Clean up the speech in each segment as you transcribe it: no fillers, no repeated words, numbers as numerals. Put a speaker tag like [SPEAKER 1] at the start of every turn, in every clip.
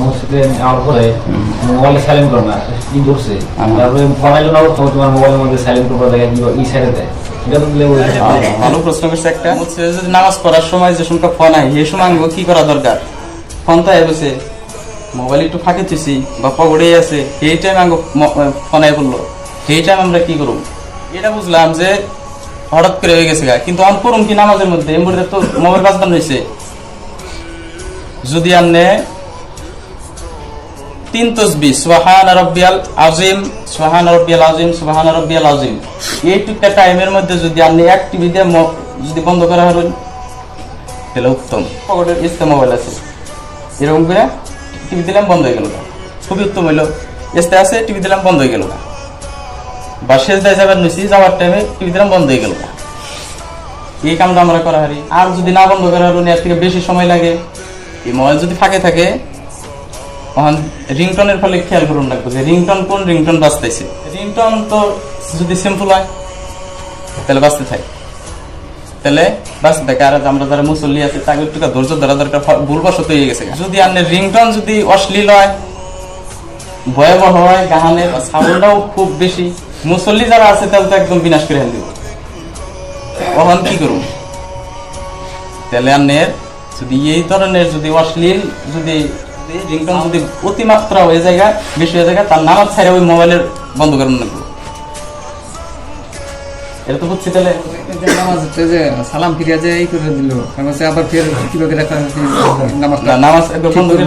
[SPEAKER 1] মসজিদে যাওয়ার পরে মোবাইলে সাইলেন্ট করে না কি করছে, তারপরে ফোনাইলো না তোমার মোবাইলের মধ্যে সাইলেন্ট করে দেখে ই ছেড়ে দেয়। এটা তো দিলে
[SPEAKER 2] ভালো প্রশ্ন করছে একটা। যদি নামাজ পড়ার সময় যে সংখ্যা ফোন হয় এই সময় আমি কি করা দরকার? ফোন তো বসে মোবাইল একটু ফাঁকে তুইছি বা পকেটেই আছে, এই টাইম আমি ফোনায় পড়লো, এই টাইম আমরা কি করব? এটা বুঝলাম যে হঠাৎ করে হয়ে গেছে, কিন্তু আমি পড়ুম কি নামাজের মধ্যে এমবুড়ে তো মোবাইল বাজতাম রয়েছে। যদি আপনি 3 তাসবিহ সুবহান রাব্বিয়াল আযীম সুবহান রাব্বিয়াল আযীম সুবহান রাব্বিয়াল আযীম এইটুকটা টাইমের মধ্যে যদি আপনি অ্যাক্টিভিটি যদি বন্ধ করা হলেন তাহলে উত্তম। পকেটের ইস্তে মোবাইল আছে এরকম করে টিভি দিলাম বন্ধ হয়ে গেল, খুবই উত্তম হইলো। ইস্তে আছে টিভি দিলাম বন্ধ হয়ে গেল, বা শেষ দেয় যাবার নিচ্ছি যাওয়ার টাইমে টিভি দিলাম বন্ধ হয়ে গেল। এই কামটা আমরা করা হারি। আর যদি না বন্ধ করা হলো এর থেকে বেশি সময় লাগে, এই মোবাইল যদি ফাঁকে থাকে তখন রিংটনের ফলে খেয়াল করুন রাখবো যে রিংটন কোন রিংটন বাজতেছে। রিংটন তো যদি সিম্পল হয় তাহলে বাঁচতে থাকে, তাহলে বাঁচতে থাকে। আর আমরা যারা মুসল্লি আছে তাকে একটু ধৈর্য ধরা দরকার, ভুলবশত হয়ে গেছে। যদি আপনার রিংটন যদি অশ্লীল হয়, ভয়াবহ হয়, গানের সাউন্ডটাও খুব বেশি, মুসল্লি যারা আছে তাহলে তো একদম বিনাশ করে ফেল দিব। তখন কি করুন? তাহলে আপনার যদি এই ধরনের যদি অশ্লীল যদি রিংটন যদি অতিমাত্রা হয়ে যায়, বেশি হয়ে যায়, তার নামাজ ছাড়া ওই মোবাইলের বন্ধ করেন না। এটা তো বুঝছি। তাহলে
[SPEAKER 3] নামাজ যে সালাম ফিরিয়া যে এই করে দিল, আবার ফের কিভাবে রাখা
[SPEAKER 2] নামাজ একবার বন্ধ করে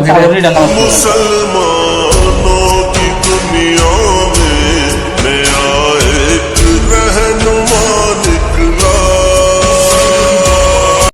[SPEAKER 4] मुसलमानों की दुनिया में नया एक रहनुमा निकला।